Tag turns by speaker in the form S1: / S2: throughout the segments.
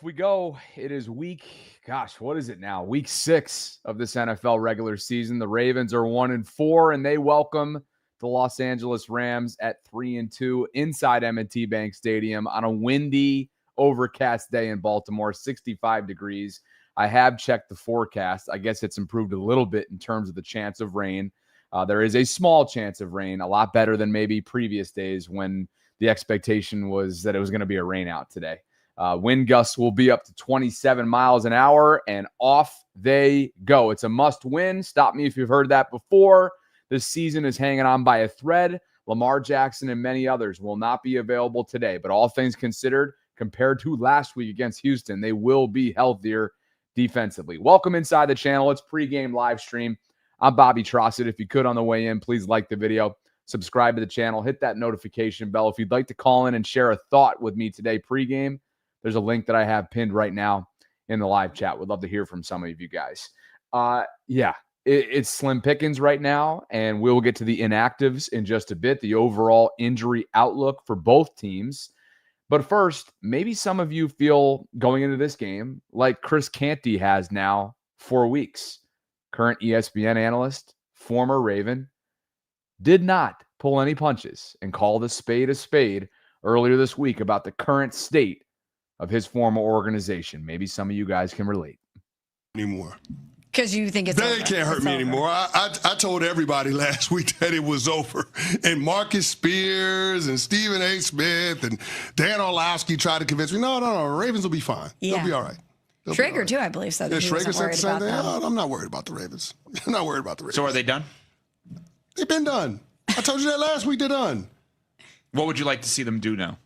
S1: off we go. It is what is it now? Week 6 of this NFL regular season. The Ravens are 1-4, and they welcome the Los Angeles Rams at 3-2 inside M&T Bank Stadium on a windy, overcast day in Baltimore, 65 degrees. I have checked the forecast. I guess it's improved a little bit in terms of the chance of rain. There is a small chance of rain, a lot better than maybe previous days when the expectation was that it was going to be a rain out today. Wind gusts will be up to 27 miles an hour, and off they go. It's a must win. Stop me if you've heard that before. This season is hanging on by a thread. Lamar Jackson and many others will not be available today, but all things considered, compared to last week against Houston, they will be healthier defensively. Welcome inside the channel. It's pregame live stream. I'm Bobby Trosset. If you could on the way in, please like the video, subscribe to the channel, hit that notification bell. If you'd like to call in and share a thought with me today pregame, there's a link that I have pinned right now in the live chat. Would love to hear from some of you guys. It's slim pickings right now, and we'll get to the inactives in just a bit, the overall injury outlook for both teams. But first, maybe some of you feel going into this game like Chris Canty has now for weeks. Current ESPN analyst, former Raven, did not pull any punches and called a spade earlier this week about the current state of his former organization. Maybe some of you guys can relate.
S2: Anymore.
S3: Because you think it's over.
S2: They can't hurt me anymore. I told everybody last week that it was over. And Marcus Spears and Stephen A. Smith and Dan Orlovsky tried to convince me, no, Ravens will be fine.
S3: Yeah.
S2: They'll be all right.
S3: Schrager, too, I believe, said that he wasn't worried about them.
S2: No, I'm not worried about the Ravens. I'm not worried about the Ravens.
S4: So are they done?
S2: They've been done. I told you that last week. They're done.
S4: What would you like to see them do now?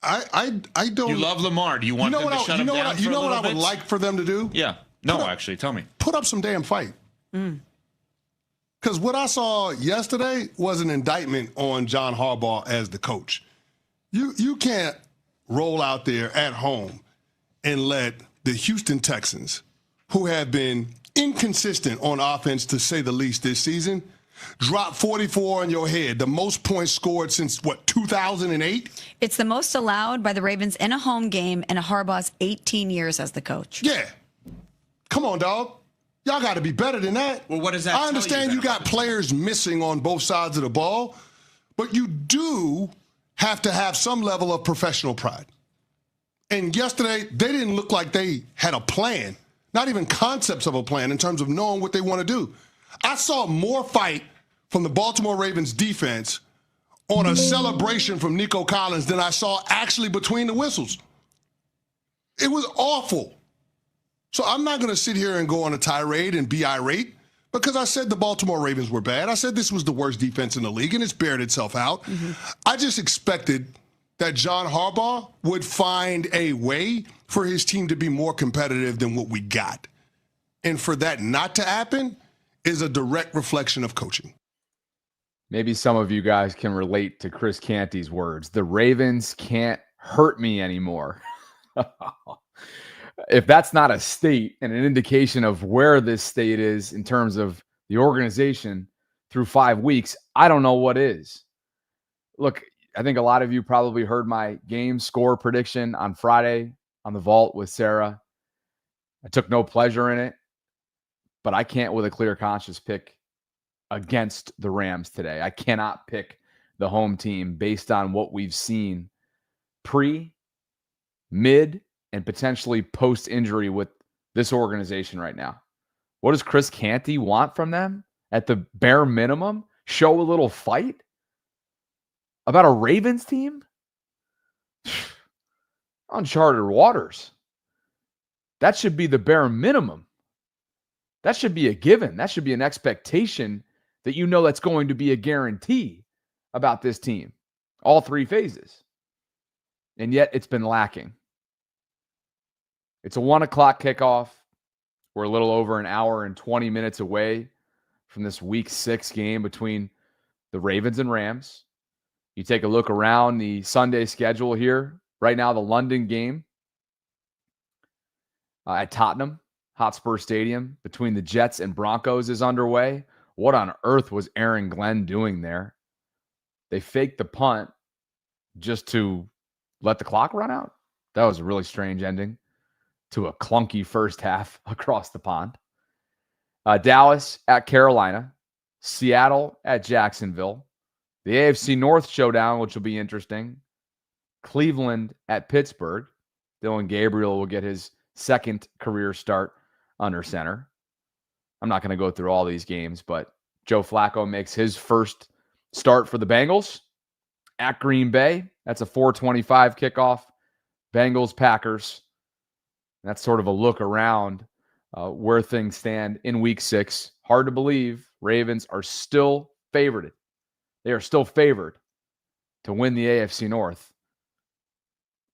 S2: I don't.
S4: You love Lamar. Do you want them to shut him down
S2: You know what I would like for them to do?
S4: Yeah. No, actually, tell me.
S2: Put up some damn fight. Because what I saw yesterday was an indictment on John Harbaugh as the coach. You can't roll out there at home and let the Houston Texans, who have been inconsistent on offense to say the least this season, drop 44 on your head, the most points scored since, 2008?
S3: It's the most allowed by the Ravens in a home game in Harbaugh's 18 years as the coach.
S2: Yeah. Come on, dog. Y'all got to be better than that.
S4: Well, what does that
S2: I understand you got players missing on both sides of the ball, but you do have to have some level of professional pride. And yesterday, they didn't look like they had a plan, not even concepts of a plan in terms of knowing what they want to do. I saw more fight from the Baltimore Ravens defense on a celebration from Nico Collins than I saw actually between the whistles. It was awful. So I'm not going to sit here and go on a tirade and be irate because I said the Baltimore Ravens were bad. I said this was the worst defense in the league, and it's bared itself out. I just expected that John Harbaugh would find a way for his team to be more competitive than what we got. And for that not to happen is a direct reflection of coaching.
S1: Maybe some of you guys can relate to Chris Canty's words. The Ravens can't hurt me anymore. If that's not a state and an indication of where this state is in terms of the organization through 5 weeks, I don't know what is. Look, I think a lot of you probably heard my game score prediction on Friday on the Vault with Sarah. I took no pleasure in it, but I can't with a clear conscience pick against the Rams today. I cannot pick the home team based on what we've seen pre, mid, and potentially post-injury with this organization right now. What does Chris Canty want from them? At the bare minimum, show a little fight? About a Ravens team? Uncharted waters. That should be the bare minimum. That should be a given. That should be an expectation that you know that's going to be a guarantee about this team. All 3 phases. And yet it's been lacking. It's a 1 o'clock kickoff. We're a little over an hour and 20 minutes away from this week 6 game between the Ravens and Rams. You take a look around the Sunday schedule here. Right now, the London game at Tottenham Hotspur Stadium between the Jets and Broncos is underway. What on earth was Aaron Glenn doing there? They faked the punt just to let the clock run out. That was a really strange ending to a clunky first half across the pond. Dallas at Carolina, Seattle at Jacksonville, the AFC North showdown, which will be interesting. Cleveland at Pittsburgh. Dylan Gabriel will get his second career start under center. I'm not going to go through all these games, but Joe Flacco makes his first start for the Bengals at Green Bay. That's a 4:25 kickoff. Bengals, Packers. That's sort of a look around where things stand in week 6. Hard to believe Ravens are still favored. They are still favored to win the AFC North,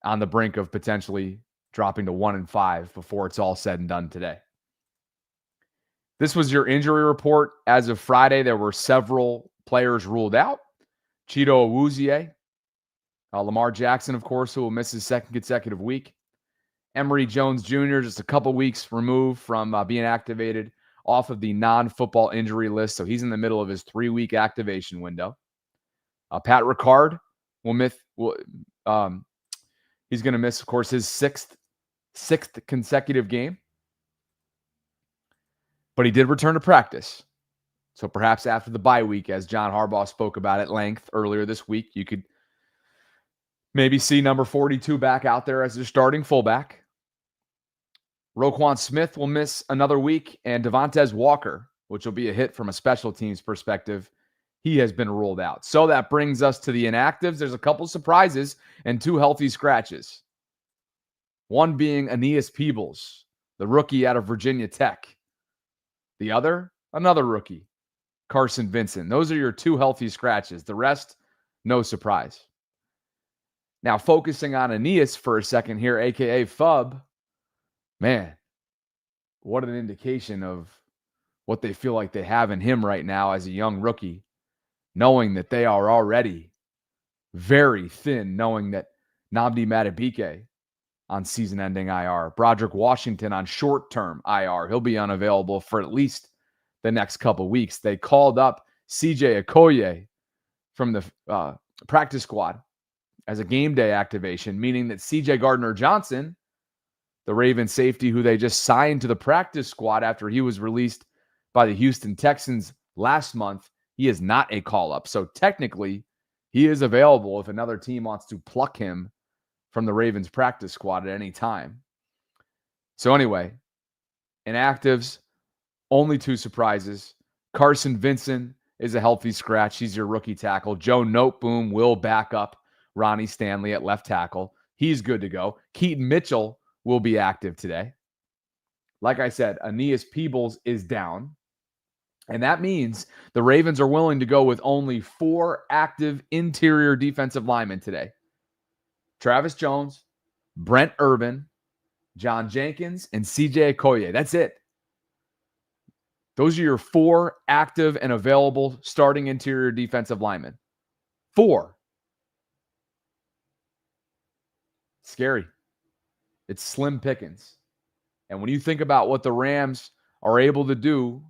S1: on the brink of potentially dropping to 1-5 before it's all said and done today. This was your injury report. As of Friday, there were several players ruled out. Chido Awuzie, Lamar Jackson, of course, who will miss his second consecutive week. Emory Jones Jr., just a couple weeks removed from being activated off of the non-football injury list, so he's in the middle of his 3-week activation window. Pat Ricard he's going to miss, of course, his sixth consecutive game. But he did return to practice. So perhaps after the bye week, as John Harbaugh spoke about at length earlier this week, you could maybe see number 42 back out there as their starting fullback. Roquan Smith will miss another week, and Devontae Walker, which will be a hit from a special teams perspective, he has been ruled out. So that brings us to the inactives. There's a couple surprises and 2 healthy scratches. One being Aeneas Peebles, the rookie out of Virginia Tech. The other, another rookie, Carson Vincent. Those are your 2 healthy scratches. The rest, no surprise. Now, focusing on Aeneas for a second here, a.k.a. Fub, man, what an indication of what they feel like they have in him right now as a young rookie, knowing that they are already very thin, knowing that Nnamdi Madubuike on season-ending IR, Broderick Washington on short-term IR. He'll be unavailable for at least the next couple weeks. They called up CJ Okoye from the practice squad as a game day activation, meaning that CJ Gardner-Johnson, the Ravens safety who they just signed to the practice squad after he was released by the Houston Texans last month, he is not a call-up. So technically, he is available if another team wants to pluck him from the Ravens practice squad at any time. So anyway, inactives, only 2 surprises. Carson Vincent is a healthy scratch. He's your rookie tackle. Joe Noteboom will back up Ronnie Stanley at left tackle. He's good to go. Keaton Mitchell will be active today. Like I said, Aeneas Peebles is down. And that means the Ravens are willing to go with only 4 active interior defensive linemen today. Travis Jones, Brent Urban, John Jenkins, and CJ Okoye. That's it. Those are your 4 active and available starting interior defensive linemen. 4. Scary. It's slim pickings. And when you think about what the Rams are able to do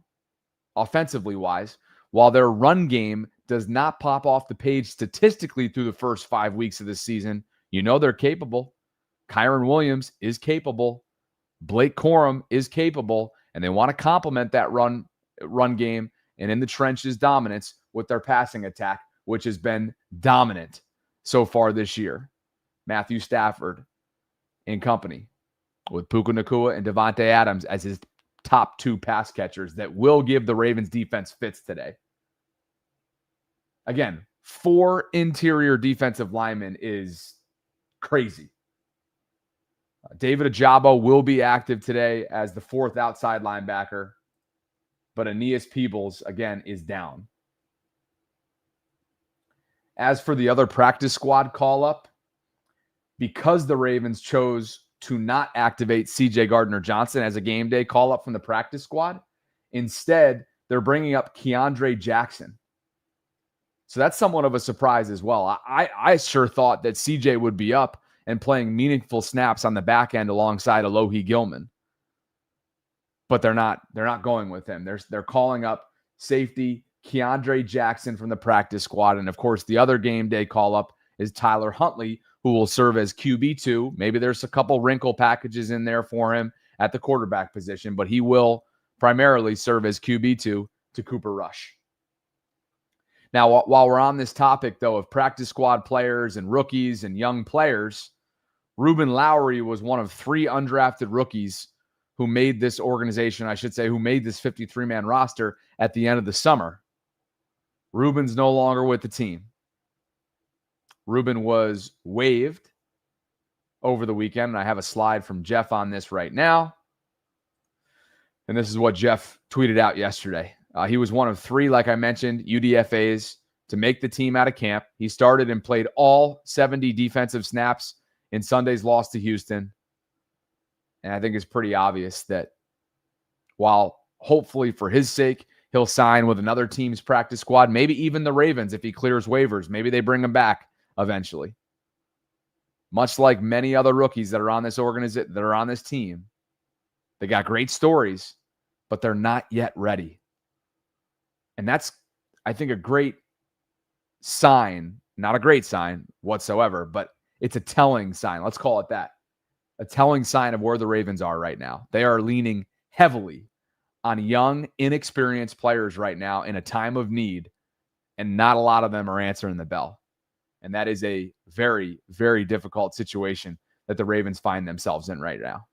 S1: offensively wise, while their run game does not pop off the page statistically through the first 5 weeks of this season, you know they're capable. Kyron Williams is capable. Blake Corum is capable. And they want to complement that run game and in the trenches dominance with their passing attack, which has been dominant so far this year. Matthew Stafford and company with Puka Nacua and Devontae Adams as his top 2 pass catchers that will give the Ravens defense fits today. Again, 4 interior defensive linemen is crazy. David Ajabo will be active today as the 4th outside linebacker, but Aeneas Peebles, again, is down. As for the other practice squad call-up, because the Ravens chose to not activate CJ Gardner-Johnson as a game day call-up from the practice squad, instead, they're bringing up Keandre Jackson. So that's somewhat of a surprise as well. I sure thought that CJ would be up and playing meaningful snaps on the back end alongside Alohi Gilman. But they're not going with him. They're calling up safety Keandre Jackson from the practice squad. And of course, the other game day call-up is Tyler Huntley, who will serve as QB2. Maybe there's a couple wrinkle packages in there for him at the quarterback position, but he will primarily serve as QB2 to Cooper Rush. Now, while we're on this topic, though, of practice squad players and rookies and young players, Ruben Lowry was one of 3 undrafted rookies who made this organization, I should say, who made this 53-man roster at the end of the summer. Ruben's no longer with the team. Ruben was waived over the weekend, and I have a slide from Jeff on this right now. And this is what Jeff tweeted out yesterday. He was one of 3, like I mentioned, UDFAs to make the team out of camp. He started and played all 70 defensive snaps in Sunday's loss to Houston. And I think it's pretty obvious that while hopefully for his sake, he'll sign with another team's practice squad, maybe even the Ravens if he clears waivers. Maybe they bring him back eventually. Much like many other rookies that are on this organization, that are on this team, they got great stories, but they're not yet ready. And that's, I think, a great sign, not a great sign whatsoever, but it's a telling sign. Let's call it that. A telling sign of where the Ravens are right now. They are leaning heavily on young, inexperienced players right now in a time of need, and not a lot of them are answering the bell. And that is a very, very difficult situation that the Ravens find themselves in right now,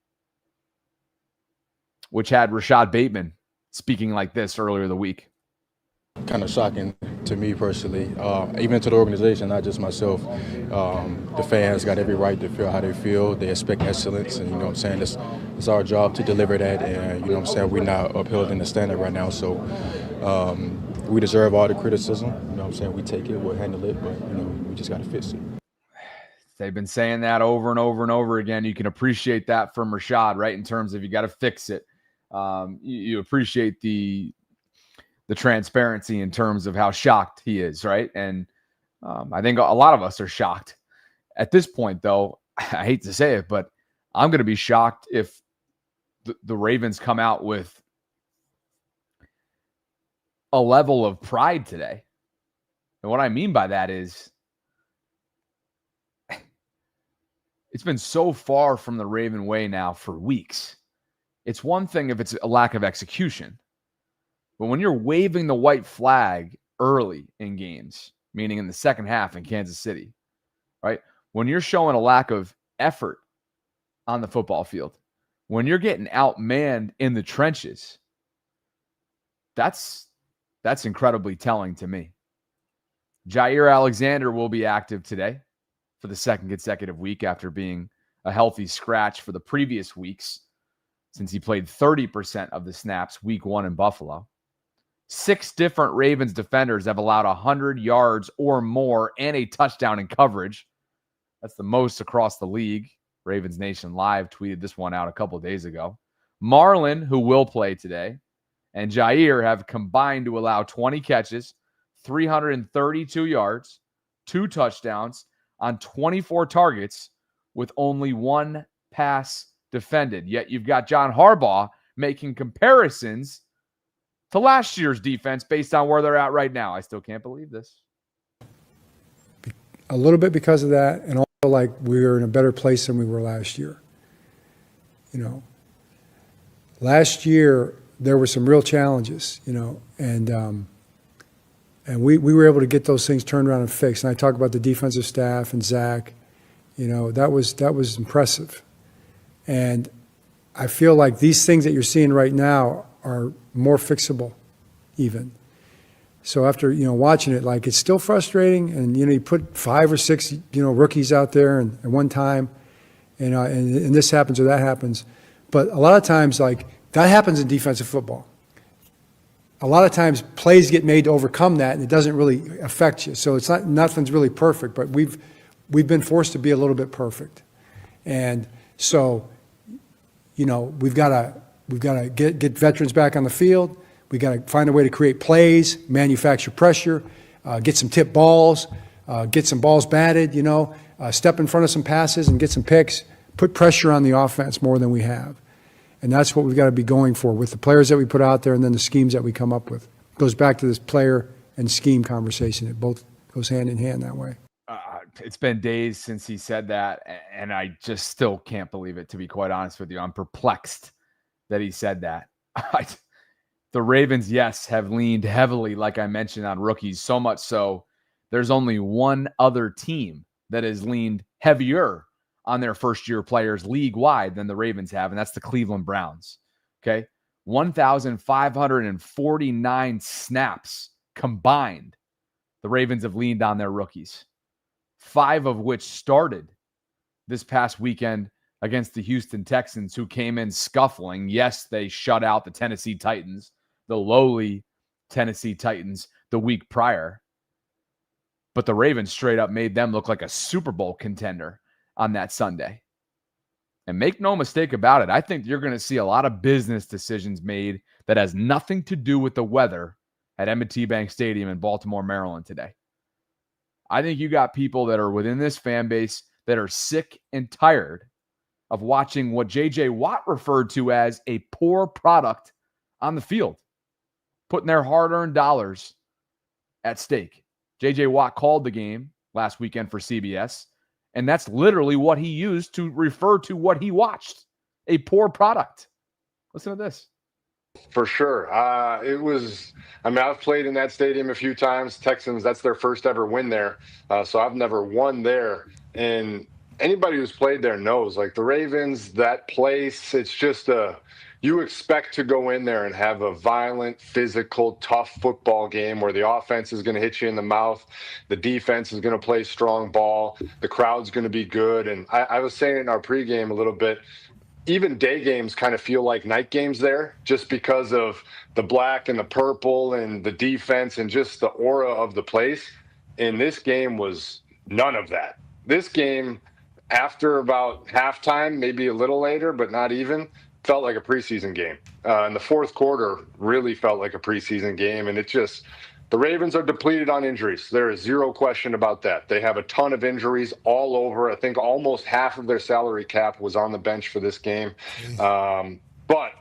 S1: which had Rashad Bateman speaking like this earlier the week.
S5: Kind of shocking to me personally, even to the organization, not just myself. The fans got every right to feel how they feel. They expect excellence, and you know what I'm saying, it's our job to deliver that, and you know what I'm saying, we're not upholding the standard right now, so we deserve all the criticism. You know what I'm saying, we take it, we'll handle it, but you know, we just got to fix it.
S1: They've been saying that over and over and over again. You can appreciate that from Rashad, right, in terms of you got to fix it. You appreciate the transparency in terms of how shocked he is, right? And I think a lot of us are shocked. At this point, though, I hate to say it, but I'm going to be shocked if the Ravens come out with a level of pride today. And what I mean by that is it's been so far from the Raven way now for weeks. It's one thing if it's a lack of execution. But when you're waving the white flag early in games, meaning in the second half in Kansas City, right? When you're showing a lack of effort on the football field, when you're getting outmanned in the trenches, that's incredibly telling to me. Jair Alexander will be active today for the second consecutive week after being a healthy scratch for the previous weeks, since he played 30% of the snaps week 1 in Buffalo. 6 different Ravens defenders have allowed 100 yards or more and a touchdown in coverage. That's the most across the league. Ravens Nation Live tweeted this one out a couple days ago. Marlon, who will play today, and Jair have combined to allow 20 catches, 332 yards, 2 touchdowns on 24 targets with only 1 pass defended. Yet you've got John Harbaugh making comparisons to last year's defense based on where they're at right now. I still can't believe this.
S6: A little bit because of that, and also like we're in a better place than we were last year. You know, last year there were some real challenges, you know, and we were able to get those things turned around and fixed. And I talk about the defensive staff and Zach, you know, that was impressive. And I feel like these things that you're seeing right now are more fixable even. So after, you know, watching it, like it's still frustrating, and, you know, you put 5 or 6, you know, rookies out there and at one time, you know, and this happens or that happens. But a lot of times, like, that happens in defensive football. A lot of times plays get made to overcome that, and it doesn't really affect you. So it's not, nothing's really perfect, but we've been forced to be a little bit perfect. And so, you know, we've got to get veterans back on the field. We got to find a way to create plays, manufacture pressure, get some tip balls, get some balls batted, you know, step in front of some passes and get some picks, put pressure on the offense more than we have. And that's what we've got to be going for with the players that we put out there and then the schemes that we come up with. It goes back to this player and scheme conversation. It both goes hand in hand that way.
S1: It's been days since he said that, and I just still can't believe it, to be quite honest with you. I'm perplexed that he said that. The Ravens, yes, have leaned heavily, like I mentioned, on rookies, so much so there's only one other team that has leaned heavier on their first-year players league-wide than the Ravens have, and that's the Cleveland Browns. Okay? 1,549 snaps combined. The Ravens have leaned on their rookies, 5 of which started this past weekend against the Houston Texans, who came in scuffling. Yes, they shut out the Tennessee Titans, the lowly Tennessee Titans, the week prior. But the Ravens straight up made them look like a Super Bowl contender on that Sunday. And make no mistake about it, I think you're going to see a lot of business decisions made that has nothing to do with the weather at M&T Bank Stadium in Baltimore, Maryland today. I think you got people that are within this fan base that are sick and tired of watching what J.J. Watt referred to as a poor product on the field, putting their hard-earned dollars at stake. J.J. Watt called the game last weekend for CBS, and that's literally what he used to refer to what he watched, a poor product. Listen to this.
S7: For sure. I've played in that stadium a few times. Texans, that's their first ever win there. So I've never won there. And anybody who's played there knows, like the Ravens, that place, it's just you expect to go in there and have a violent, physical, tough football game where the offense is going to hit you in the mouth. The defense is going to play strong ball. The crowd's going to be good. And I was saying in our pregame a little bit, even day games kind of feel like night games there just because of the black and the purple and the defense and just the aura of the place. And this game was none of that. This game, after about halftime, maybe a little later, but not even, felt like a preseason game. And the fourth quarter really felt like a preseason game. And the Ravens are depleted on injuries. There is zero question about that. They have a ton of injuries all over. I think almost half of their salary cap was on the bench for this game. But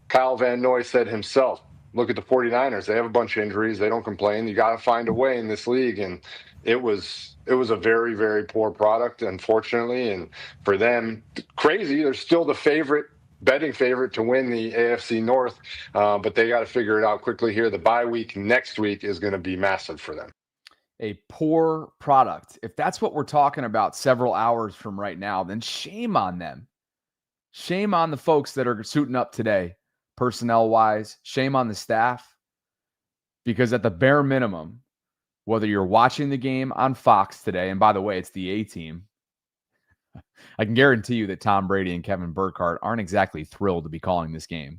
S7: Kyle Van Noy said himself, look at the 49ers. They have a bunch of injuries. They don't complain. You got to find a way in this league. And it was a very, very poor product, unfortunately. And for them, crazy. They're still the betting favorite to win the AFC North, but they got to figure it out quickly here. The bye week next week is going to be massive for them.
S1: A poor product. If that's what we're talking about several hours from right now, then shame on them. Shame on the folks that are suiting up today, personnel-wise. Shame on the staff. Because at the bare minimum, whether you're watching the game on Fox today, and by the way, it's the A-team, I can guarantee you that Tom Brady and Kevin Burkhardt aren't exactly thrilled to be calling this game.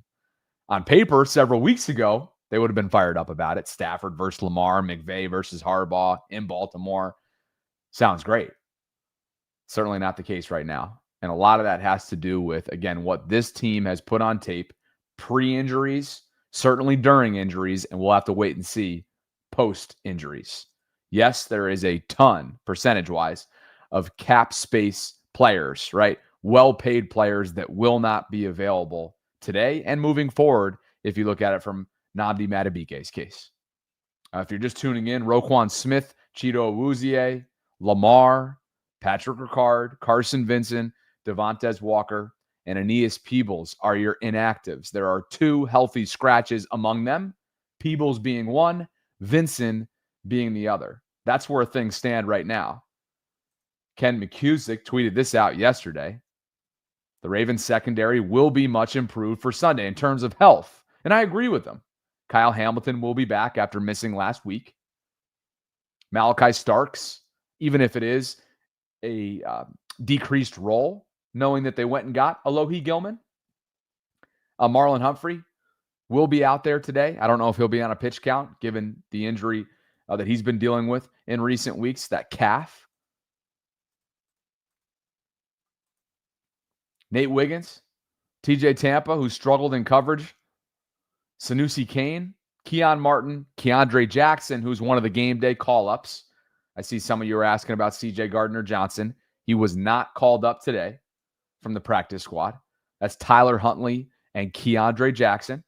S1: On paper, several weeks ago, they would have been fired up about it. Stafford versus Lamar, McVay versus Harbaugh in Baltimore. Sounds great. Certainly not the case right now. And a lot of that has to do with, again, what this team has put on tape pre-injuries, certainly during injuries, and we'll have to wait and see post-injuries. Yes, there is a ton, percentage-wise, of cap space players, right? Well-paid players that will not be available today and moving forward if you look at it from Nnamdi Madubuike's case. If you're just tuning in, Roquan Smith, Chido Awuzie, Lamar, Patrick Ricard, Carson Vincent, Devontae Walker, and Aeneas Peebles are your inactives. There are 2 healthy scratches among them, Peebles being one, Vincent being the other. That's where things stand right now. Ken McCusick tweeted this out yesterday. The Ravens secondary will be much improved for Sunday in terms of health. And I agree with him. Kyle Hamilton will be back after missing last week. Malachi Starks, even if it is a decreased role, knowing that they went and got Alohi Gilman. Marlon Humphrey will be out there today. I don't know if he'll be on a pitch count, given the injury that he's been dealing with in recent weeks, that calf. Nate Wiggins, TJ Tampa, who struggled in coverage, Sanusi Kane, Keon Martin, Keandre Jackson, who's one of the game day call-ups. I see some of you are asking about CJ Gardner-Johnson. He was not called up today from the practice squad. That's Tyler Huntley and Keandre Jackson.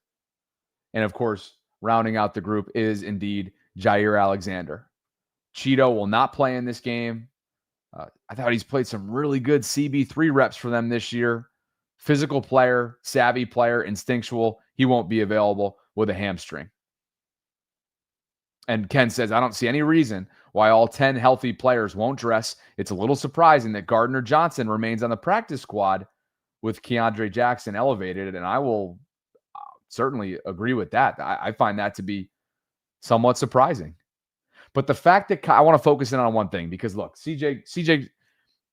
S1: And, of course, rounding out the group is indeed Jair Alexander. Cheeto will not play in this game. I thought he's played some really good CB3 reps for them this year. Physical player, savvy player, instinctual. He won't be available with a hamstring. And Ken says, I don't see any reason why all 10 healthy players won't dress. It's a little surprising that Gardner Johnson remains on the practice squad with Keandre Jackson elevated. And I will certainly agree with that. I find that to be somewhat surprising. But the fact that I want to focus in on one thing, because look, CJ,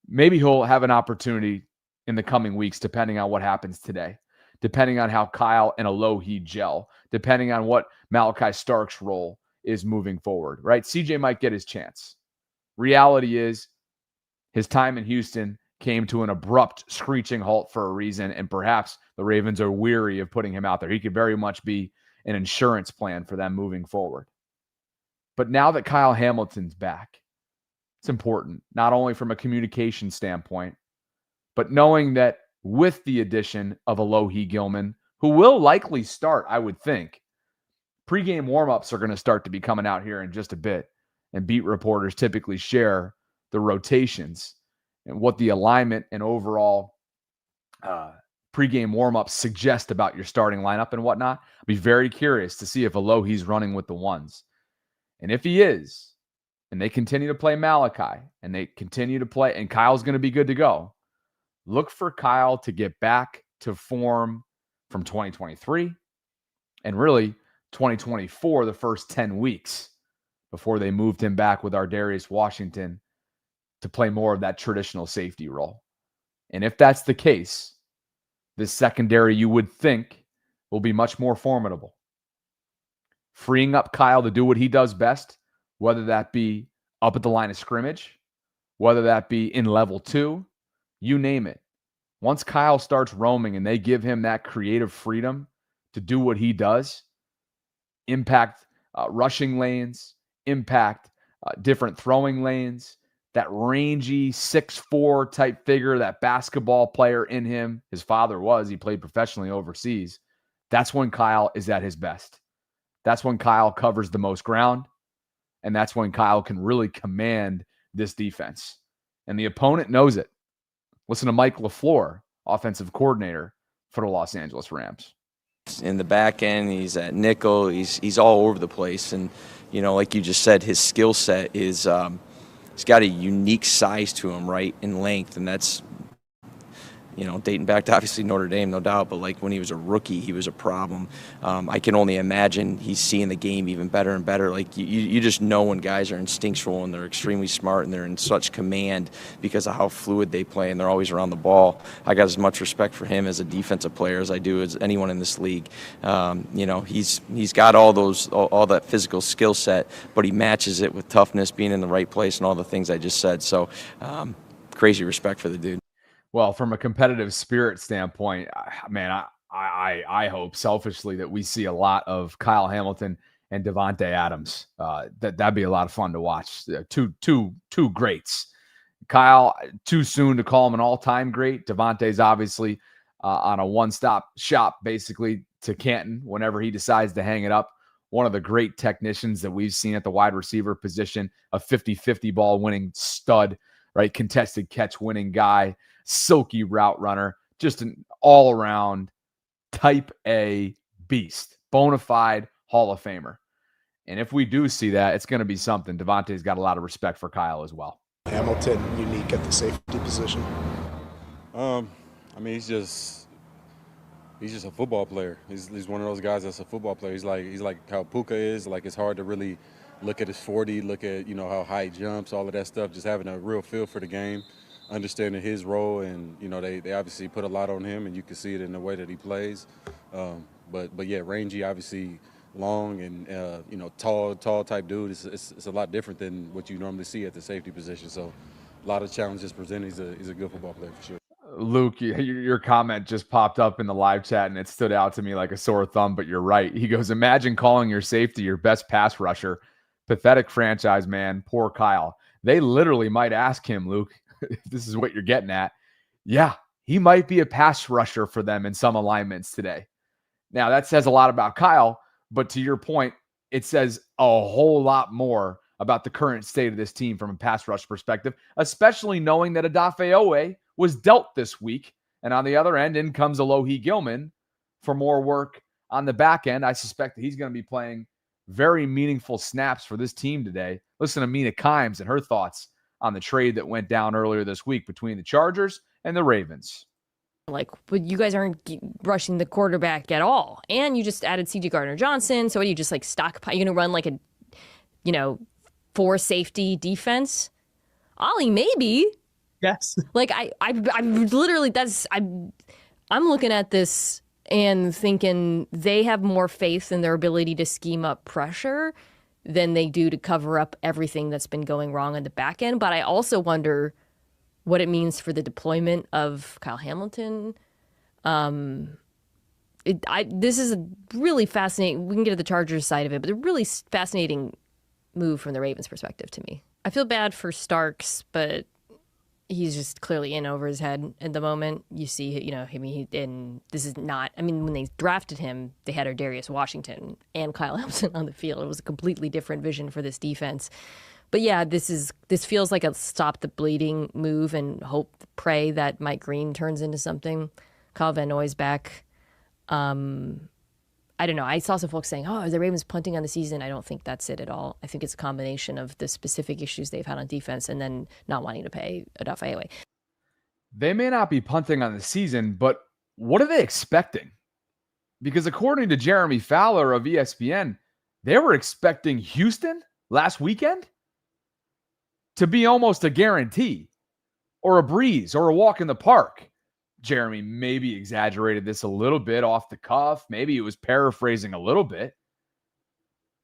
S1: maybe he'll have an opportunity in the coming weeks, depending on what happens today, depending on how Kyle and Alohi gel, depending on what Malachi Stark's role is moving forward, right? CJ might get his chance. Reality is his time in Houston came to an abrupt screeching halt for a reason, and perhaps the Ravens are weary of putting him out there. He could very much be an insurance plan for them moving forward. But now that Kyle Hamilton's back, it's important, not only from a communication standpoint, but knowing that with the addition of Alohi Gilman, who will likely start, I would think, pregame warmups are going to start to be coming out here in just a bit. And beat reporters typically share the rotations and what the alignment and overall pregame warmups suggest about your starting lineup and whatnot. I'd be very curious to see if Alohi's running with the ones. And if he is, and they continue to play Malachi, and they continue to play, and Kyle's going to be good to go, look for Kyle to get back to form from 2023 and really 2024, the first 10 weeks before they moved him back with Ardarius Washington to play more of that traditional safety role. And if that's the case, this secondary, you would think, will be much more formidable. Freeing up Kyle to do what he does best, whether that be up at the line of scrimmage, whether that be in level 2, you name it. Once Kyle starts roaming and they give him that creative freedom to do what he does, impact rushing lanes, impact different throwing lanes, that rangy 6'4" type figure, that basketball player in him, his father was, he played professionally overseas. That's when Kyle is at his best. That's when Kyle covers the most ground, and that's when Kyle can really command this defense. And the opponent knows it. Listen to Mike LaFleur, offensive coordinator for the Los Angeles Rams.
S8: In the back end, he's at nickel, he's all over the place. And, you know, like you just said, his skill set is he's got a unique size to him, right, in length, and that's, you know, dating back to obviously Notre Dame, no doubt, but like when he was a rookie, he was a problem. I can only imagine he's seeing the game even better and better. Like you just know when guys are instinctual and they're extremely smart and they're in such command because of how fluid they play and they're always around the ball. I got as much respect for him as a defensive player as I do as anyone in this league. You know, he's got all that physical skill set, but he matches it with toughness, being in the right place, and all the things I just said. So, crazy respect for the dude.
S1: Well, from a competitive spirit standpoint, man, I hope selfishly that we see a lot of Kyle Hamilton and Davante Adams. That'd be a lot of fun to watch. Two greats. Kyle, too soon to call him an all-time great. Davante's obviously on a one-stop shop, basically, to Canton whenever he decides to hang it up. One of the great technicians that we've seen at the wide receiver position, a 50-50 ball winning stud, right? Contested catch winning guy. Silky route runner, just an all-around type A beast, bona fide Hall of Famer. And if we do see that, it's going to be something. Davante's got a lot of respect for Kyle as well.
S9: Hamilton unique at the safety position?
S5: I mean, he's just a football player. He's one of those guys that's a football player. He's like how Puka is. Like, it's hard to really look at his 40, look at, you know, how high he jumps, all of that stuff, just having a real feel for the game. Understanding his role, and you know they obviously put a lot on him, and you can see it in the way that he plays. But yeah, rangy, obviously long, and you know, tall type dude. It's a lot different than what you normally see at the safety position. So a lot of challenges presented. He's a good football player for sure.
S1: Luke, your comment just popped up in the live chat, and it stood out to me like a sore thumb. But you're right. He goes, "Imagine calling your safety your best pass rusher. Pathetic franchise, man. Poor Kyle." They literally might ask him, Luke, if this is what you're getting at. Yeah, he might be a pass rusher for them in some alignments today. Now, that says a lot about Kyle, but to your point, it says a whole lot more about the current state of this team from a pass rush perspective, especially knowing that Odafe Owe was dealt this week. And on the other end, in comes Alohi Gilman for more work on the back end. I suspect that he's going to be playing very meaningful snaps for this team today. Listen to Mina Kimes and her thoughts on the trade that went down earlier this week between the Chargers and the Ravens.
S10: Like, but you guys aren't rushing the quarterback at all. And you just added C.J. Gardner-Johnson. So what do you just like stockpile? You're going to run like a, 4 safety defense? Ollie, maybe.
S11: Yes.
S10: Like I literally, I'm looking at this and thinking they have more faith in their ability to scheme up pressure than they do to cover up everything that's been going wrong on the back end. But I also wonder what it means for the deployment of Kyle Hamilton. This is a really fascinating, we can get to the Chargers side of it, but a really fascinating move from the Ravens perspective to me. I feel bad for Starks, but he's just clearly in over his head at the moment. You see, and this is not, when they drafted him, they had Darius Washington and Kyle Ellison on the field. It was a completely different vision for this defense. But yeah, this feels like a stop the bleeding move and pray that Mike Green turns into something. Kyle Van Noy's back. I don't know. I saw some folks saying, are the Ravens punting on the season? I don't think that's it at all. I think it's a combination of the specific issues they've had on defense and then not wanting to pay Odafe Owe.
S1: They may not be punting on the season, but what are they expecting? Because according to Jeremy Fowler of ESPN, they were expecting Houston last weekend to be almost a guarantee or a breeze or a walk in the park. Jeremy maybe exaggerated this a little bit off the cuff. Maybe it was paraphrasing a little bit.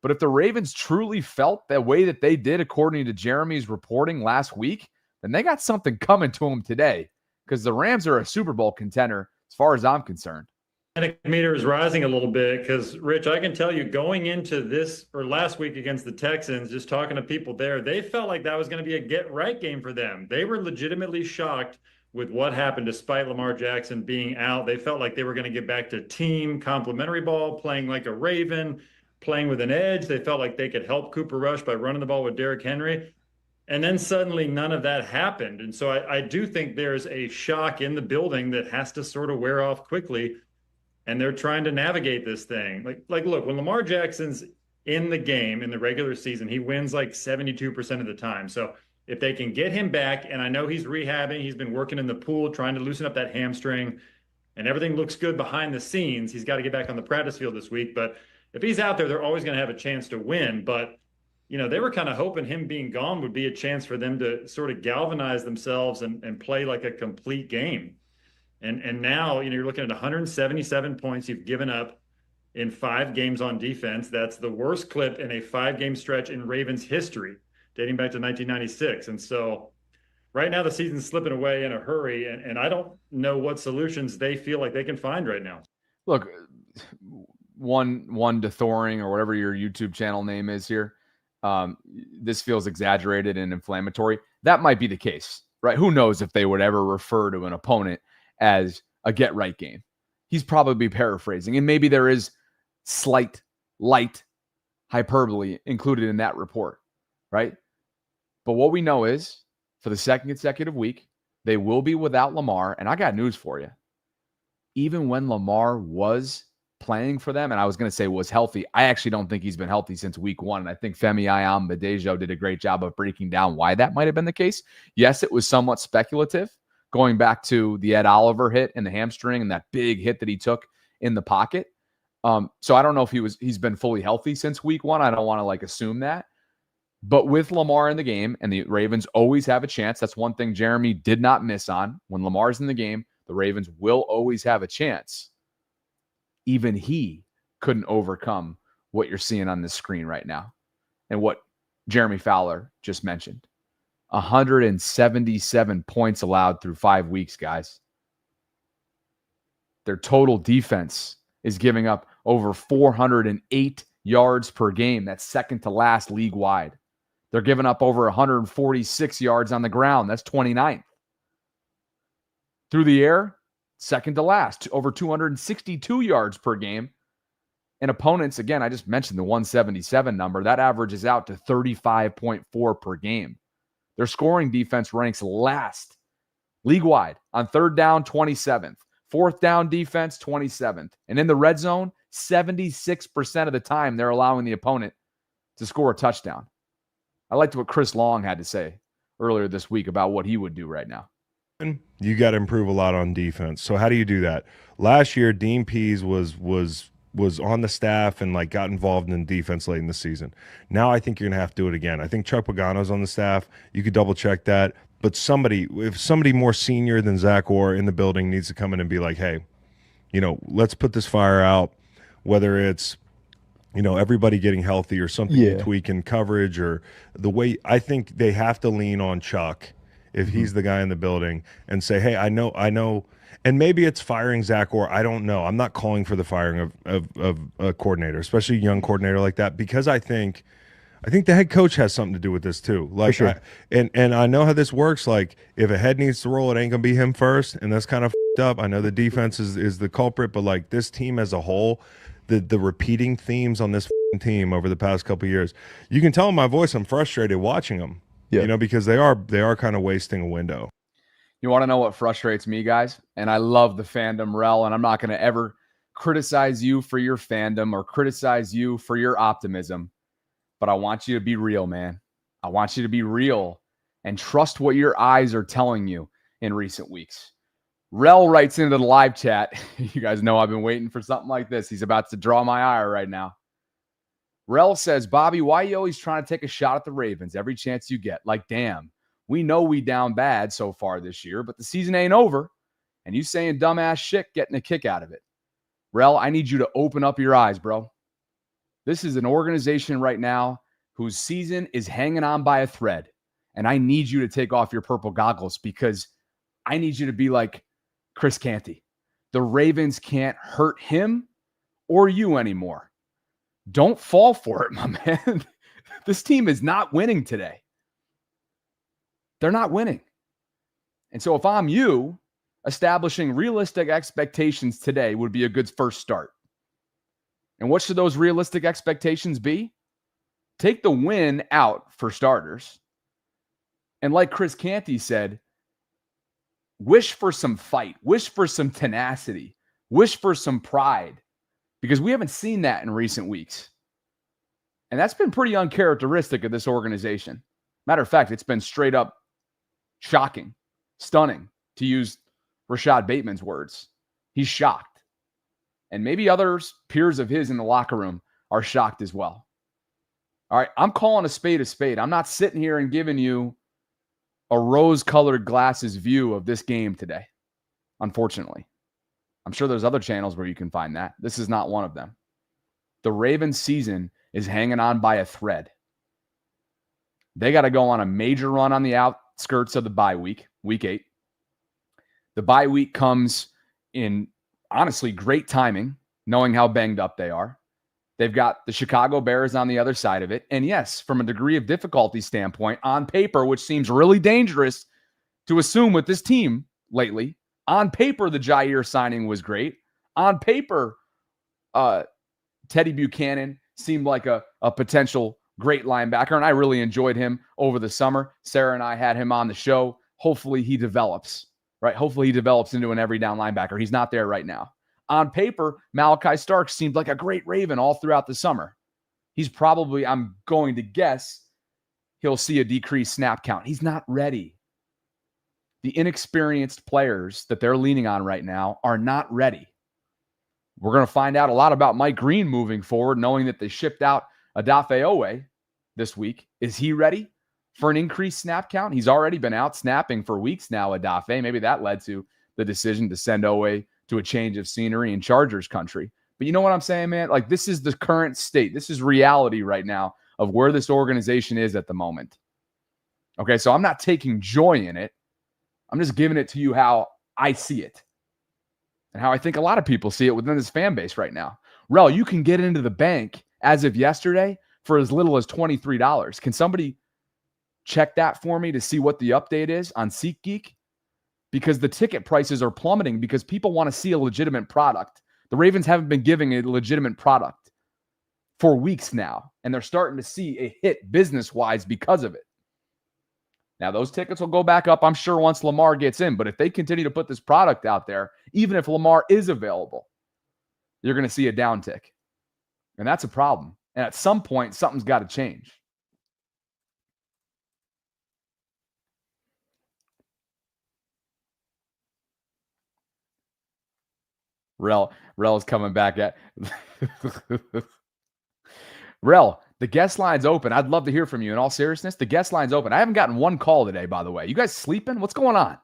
S1: But if the Ravens truly felt the way that they did, according to Jeremy's reporting last week, then they got something coming to them today, because the Rams are a Super Bowl contender as far as I'm concerned.
S12: Panic meter is rising a little bit because, Rich, I can tell you going into this or last week against the Texans, just talking to people there, they felt like that was going to be a get-right game for them. They were legitimately shocked with what happened despite Lamar Jackson being out. They felt like they were going to get back to team complementary ball, playing like a Raven, playing with an edge. They felt like they could help Cooper Rush by running the ball with Derrick Henry. And then suddenly none of that happened. And so I do think there's a shock in the building that has to sort of wear off quickly. And they're trying to navigate this thing. Like, look, when Lamar Jackson's in the game in the regular season, he wins like 72% of the time. So if they can get him back, and I know he's rehabbing, he's been working in the pool, trying to loosen up that hamstring, and everything looks good behind the scenes. He's got to get back on the practice field this week. But if he's out there, they're always going to have a chance to win. But, they were kind of hoping him being gone would be a chance for them to sort of galvanize themselves and play like a complete game. And now, you're looking at 177 points you've given up in 5 games on defense. That's the worst clip in a 5-game stretch in Ravens history, dating back to 1996. And so right now the season's slipping away in a hurry, and I don't know what solutions they feel like they can find right now.
S1: Look, one DeThoring or whatever your YouTube channel name is here, this feels exaggerated and inflammatory. That might be the case, right? Who knows if they would ever refer to an opponent as a get-right game. He's probably paraphrasing, and maybe there is light hyperbole included in that report, right? But what we know is, for the second consecutive week, they will be without Lamar, and I got news for you. Even when Lamar was playing for them, and I was going to say was healthy, I actually don't think he's been healthy since week 1, and I think Femi Ayan-Badejo did a great job of breaking down why that might have been the case. Yes, it was somewhat speculative, going back to the Ed Oliver hit and the hamstring and that big hit that he took in the pocket. So I don't know if he's been fully healthy since week 1. I don't want to assume that. But with Lamar in the game, and the Ravens always have a chance. That's one thing Jeremy did not miss on. When Lamar's in the game, the Ravens will always have a chance. Even he couldn't overcome what you're seeing on this screen right now and what Jeremy Fowler just mentioned. 177 points allowed through 5 weeks, guys. Their total defense is giving up over 408 yards per game. That's second to last league-wide. They're giving up over 146 yards on the ground. That's 29th. Through the air, second to last, over 262 yards per game. And opponents, again, I just mentioned the 177 number. That averages out to 35.4 per game. Their scoring defense ranks last league-wide on third down, 27th. Fourth down defense, 27th. And in the red zone, 76% of the time they're allowing the opponent to score a touchdown. I liked what Chris Long had to say earlier this week about what he would do right now.
S11: You got to improve a lot on defense. So how do you do that? Last year, Dean Pease was on the staff and like got involved in defense late in the season. Now I think you're gonna have to do it again. I think Chuck Pagano's on the staff. You could double check that. But if somebody more senior than Zach Orr in the building needs to come in and be like, hey, let's put this fire out, whether it's everybody getting healthy or something you tweak in coverage or the way. I think they have to lean on Chuck if he's the guy in the building and say, hey, I know. And maybe it's firing Zach Orr. I don't know. I'm not calling for the firing of a coordinator, especially a young coordinator like that, because I think the head coach has something to do with this too. Like, for sure. And I know how this works. Like, if a head needs to roll, it ain't gonna be him first, and that's kind of up. I know the defense is the culprit, but like this team as a whole, the repeating themes on this team over the past couple of years, you can tell in my voice I'm frustrated watching them. Yeah. Because they are kind of wasting a window.
S1: You want to know what frustrates me, guys? And I love the fandom, Rel, and I'm not going to ever criticize you for your fandom or criticize you for your optimism, but I want you to be real, man. I want you to be real and trust what your eyes are telling you in recent weeks. Rel writes into the live chat. You guys know I've been waiting for something like this. He's about to draw my ire right now. Rel says, Bobby, why are you always trying to take a shot at the Ravens every chance you get? Like, damn. We know we down bad so far this year, but the season ain't over, and you saying dumbass shit getting a kick out of it. Rel, I need you to open up your eyes, bro. This is an organization right now whose season is hanging on by a thread, and I need you to take off your purple goggles because I need you to be like Chris Canty. The Ravens can't hurt him or you anymore. Don't fall for it, my man. This team is not winning today. They're not winning. And so if I'm you, establishing realistic expectations today would be a good first start. And what should those realistic expectations be? Take the win out for starters. And like Chris Canty said, wish for some fight, wish for some tenacity, wish for some pride, because we haven't seen that in recent weeks. And that's been pretty uncharacteristic of this organization. Matter of fact, it's been straight up shocking, stunning, to use Rashad Bateman's words. He's shocked. And maybe others, peers of his in the locker room, are shocked as well. All right, I'm calling a spade a spade. I'm not sitting here and giving you a rose-colored glasses view of this game today, unfortunately. I'm sure there's other channels where you can find that. This is not one of them. The Ravens season is hanging on by a thread. They got to go on a major run on the outskirts of the bye week, week 8. The bye week comes in, honestly, great timing, knowing how banged up they are. They've got the Chicago Bears on the other side of it. And yes, from a degree of difficulty standpoint, on paper, which seems really dangerous to assume with this team lately, on paper, the Jair signing was great. On paper, Teddy Buchanan seemed like a potential great linebacker, and I really enjoyed him over the summer. Sarah and I had him on the show. Hopefully he develops, right? Hopefully he develops into an every down linebacker. He's not there right now. On paper, Malachi Starks seemed like a great Raven all throughout the summer. He's probably, I'm going to guess, he'll see a decreased snap count. He's not ready. The inexperienced players that they're leaning on right now are not ready. We're going to find out a lot about Mike Green moving forward, knowing that they shipped out Odafe Owe this week. Is he ready for an increased snap count? He's already been out snapping for weeks now, Odafe. Maybe that led to the decision to send Owe to a change of scenery in Chargers country. But you know what I'm saying, man? Like, this is the current state. This is reality right now of where this organization is at the moment. Okay, so I'm not taking joy in it. I'm just giving it to you how I see it and how I think a lot of people see it within this fan base right now. Rel, you can get into the bank as of yesterday for as little as $23. Can somebody check that for me to see what the update is on SeatGeek? Because the ticket prices are plummeting because people want to see a legitimate product. The Ravens haven't been giving a legitimate product. for weeks now, and they're starting to see a hit business-wise because of it. Now, those tickets will go back up, I'm sure, once Lamar gets in. But if they continue to put this product out there, even if Lamar is available, you're going to see a downtick. And that's a problem. And at some point, something's got to change. Rel's coming back at Rel, the guest line's open. I'd love to hear from you. In all seriousness, the guest line's open. I haven't gotten one call today, by the way. You guys sleeping? What's going on?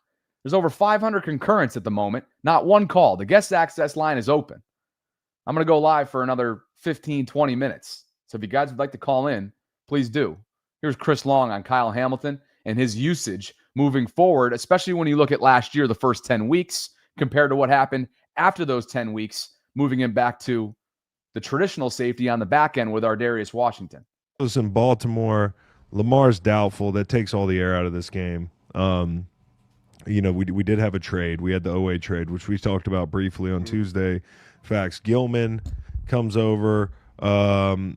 S1: There's over 500 concurrents at the moment. Not one call. The guest access line is open. I'm going to go live for another 15, 20 minutes. So if you guys would like to call in, please do. Here's Chris Long on Kyle Hamilton and his usage moving forward, especially when you look at last year, the first 10 weeks, compared to what happened after those 10 weeks, moving him back to the traditional safety on the back end with Ardarius Washington.
S11: In Baltimore, Lamar's doubtful. That takes all the air out of this game. We did have a trade. We had the OA trade, which we talked about briefly on Tuesday. Facts. Gilman comes over to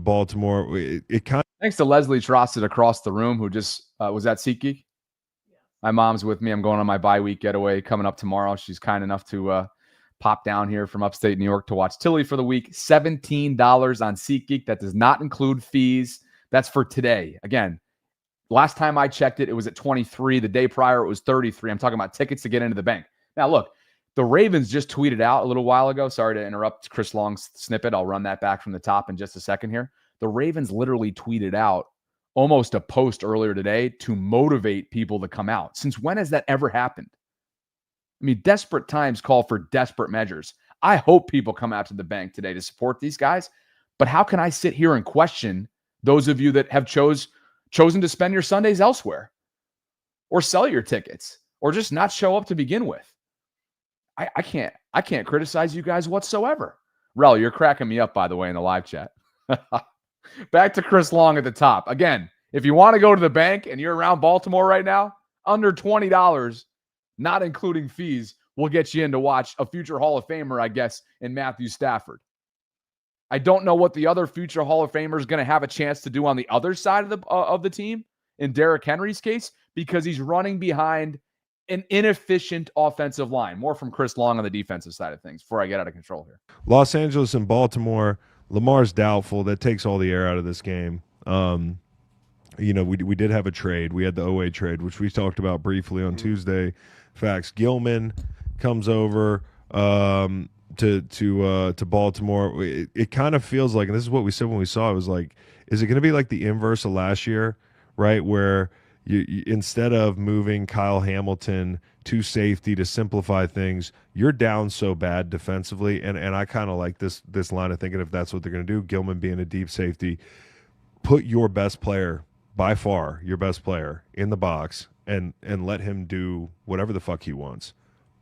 S11: Baltimore. It kind of
S1: thanks to Leslie Trosset across the room, who just was at SeatGeek. My mom's with me. I'm going on my bye-week getaway coming up tomorrow. She's kind enough to pop down here from upstate New York to watch Tilly for the week. $17 on SeatGeek. That does not include fees. That's for today. Again, last time I checked it, it was at 23. The day prior, it was 33. I'm talking about tickets to get into the bank. Now, look, the Ravens just tweeted out a little while ago. Sorry to interrupt Chris Long's snippet. I'll run that back from the top in just a second here. The Ravens literally tweeted out almost a post earlier today to motivate people to come out. Since when has that ever happened? I mean, desperate times call for desperate measures. I hope people come out to the bank today to support these guys. But how can I sit here and question those of you that have chosen to spend your Sundays elsewhere or sell your tickets or just not show up to begin with? I can't criticize you guys whatsoever. Rel, you're cracking me up, by the way, in the live chat. Back to Chris Long at the top. Again, if you want to go to the bank and you're around Baltimore right now, under $20, not including fees, will get you in to watch a future Hall of Famer, I guess, in Matthew Stafford. I don't know what the other future Hall of Famer is going to have a chance to do on the other side of the team, in Derrick Henry's case, because he's running behind an inefficient offensive line. More from Chris Long on the defensive side of things before I get out of control here.
S11: Los Angeles and Baltimore, Lamar's doubtful. That takes all the air out of this game. We did have a trade. We had the OA trade, which we talked about briefly on Tuesday. Facts. Gilman comes over to Baltimore. It kind of feels like, and this is what we said when we saw it, was like, is it going to be like the inverse of last year, right? Where you instead of moving Kyle Hamilton to safety to simplify things, you're down so bad defensively, and I kind of like this line of thinking, if that's what they're going to do, Gilman being a deep safety, put your best player, by far your best player, in the box and let him do whatever the fuck he wants.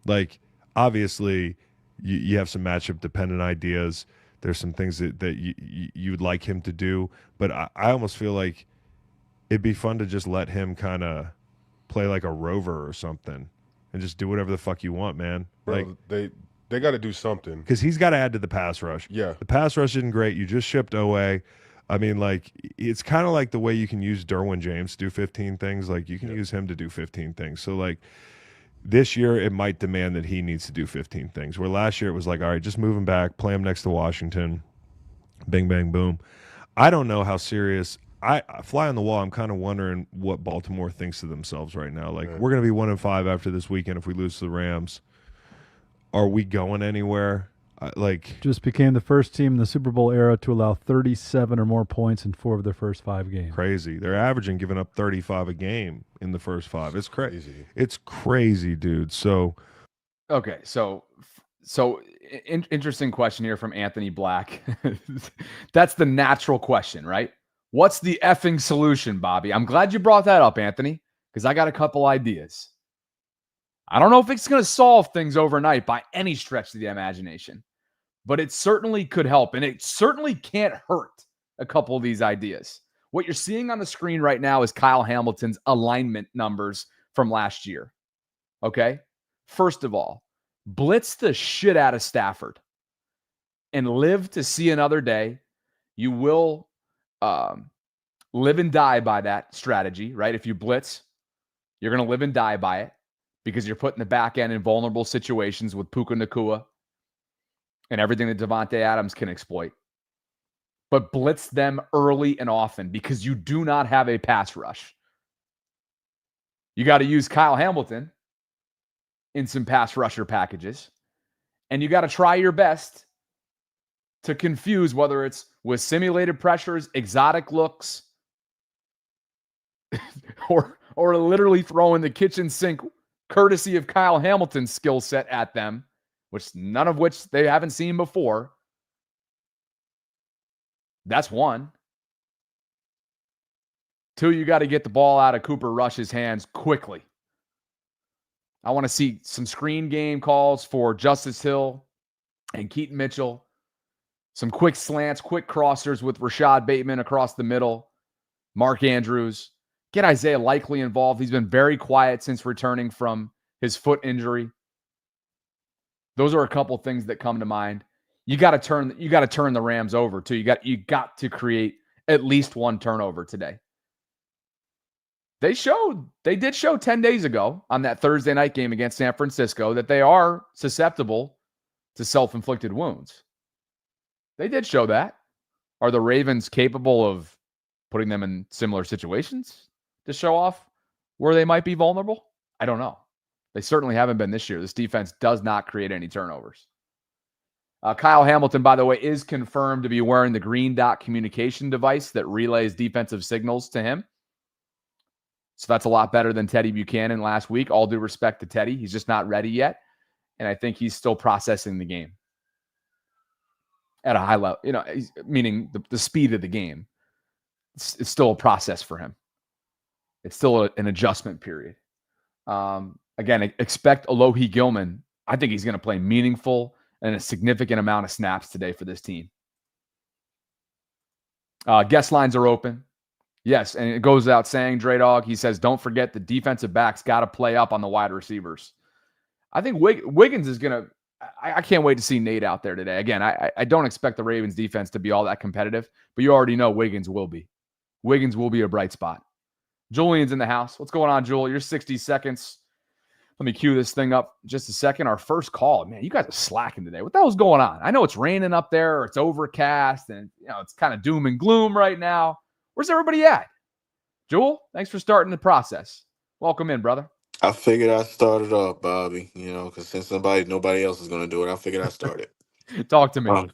S11: Like, obviously, you have some matchup dependent ideas. There's some things that you'd like him to do, but I almost feel like it'd be fun to just let him kind of play like a rover or something and just do whatever the fuck you want, man.
S13: Bro, like, they got to do something.
S11: Because he's got to add to the pass rush.
S13: Yeah.
S11: The pass rush isn't great. You just shipped OA. I mean, like, it's kind of like the way you can use Derwin James to do 15 things. Like, you can use him to do 15 things. So, like, this year it might demand that he needs to do 15 things. Where last year it was like, all right, just move him back, play him next to Washington. Bing, bang, boom. I don't know how serious – I fly on the wall. I'm kind of wondering what Baltimore thinks of themselves right now. Like, we're going to be 1-5 after this weekend if we lose to the Rams. Are we going anywhere?
S14: Just became the first team in the Super Bowl era to allow 37 or more points in 4 of their first 5 games.
S11: Crazy. They're averaging giving up 35 a game in the first 5. It's crazy. It's crazy, dude. So,
S1: okay, so interesting question here from Anthony Black. That's the natural question, right? What's the effing solution, Bobby? I'm glad you brought that up, Anthony, because I got a couple ideas. I don't know if it's going to solve things overnight by any stretch of the imagination, but it certainly could help, and it certainly can't hurt a couple of these ideas. What you're seeing on the screen right now is Kyle Hamilton's alignment numbers from last year. Okay? First of all, blitz the shit out of Stafford. and live to see another day. You will live and die by that strategy, right? If you blitz, you're going to live and die by it because you're putting the back end in vulnerable situations with Puka Nacua and everything that Devontae Adams can exploit. But blitz them early and often because you do not have a pass rush. You got to use Kyle Hamilton in some pass rusher packages. And you got to try your best to confuse, whether it's with simulated pressures, exotic looks, or literally throwing the kitchen sink courtesy of Kyle Hamilton's skill set at them, none of which they haven't seen before. That's one. Two, you got to get the ball out of Cooper Rush's hands quickly. I want to see some screen game calls for Justice Hill and Keaton Mitchell. Some quick slants, quick crossers with Rashad Bateman across the middle. Mark Andrews. Get Isaiah Likely involved. He's been very quiet since returning from his foot injury. Those are a couple things that come to mind. You got to turn the Rams over too. You got to create at least one turnover today. They did show 10 days ago on that Thursday night game against San Francisco that they are susceptible to self-inflicted wounds. They did show that. Are the Ravens capable of putting them in similar situations to show off where they might be vulnerable? I don't know. They certainly haven't been this year. This defense does not create any turnovers. Kyle Hamilton, by the way, is confirmed to be wearing the green dot communication device that relays defensive signals to him. So that's a lot better than Teddy Buchanan last week. All due respect to Teddy. He's just not ready yet. And I think he's still processing the game at a high level, meaning the speed of the game. It's still a process for him. It's still an adjustment period. Again, expect Alohi Gilman. I think he's going to play meaningful and a significant amount of snaps today for this team. Guest lines are open. Yes, and it goes without saying, Dre Dog, he says, don't forget the defensive backs got to play up on the wide receivers. I think Wiggins is going to – I can't wait to see Nate out there today. Again, I don't expect the Ravens defense to be all that competitive, but you already know Wiggins will be. Wiggins will be a bright spot. Julian's in the house. What's going on, Jewel? You're 60 seconds. Let me cue this thing up just a second. Our first call. Man, you guys are slacking today. What the hell's going on? I know it's raining up there or it's overcast and it's kind of doom and gloom right now. Where's everybody at? Jewel, thanks for starting the process. Welcome in, brother.
S15: I figured I'd start it off, Bobby, because since nobody else is going to do it, I figured I'd start it.
S1: Talk to me.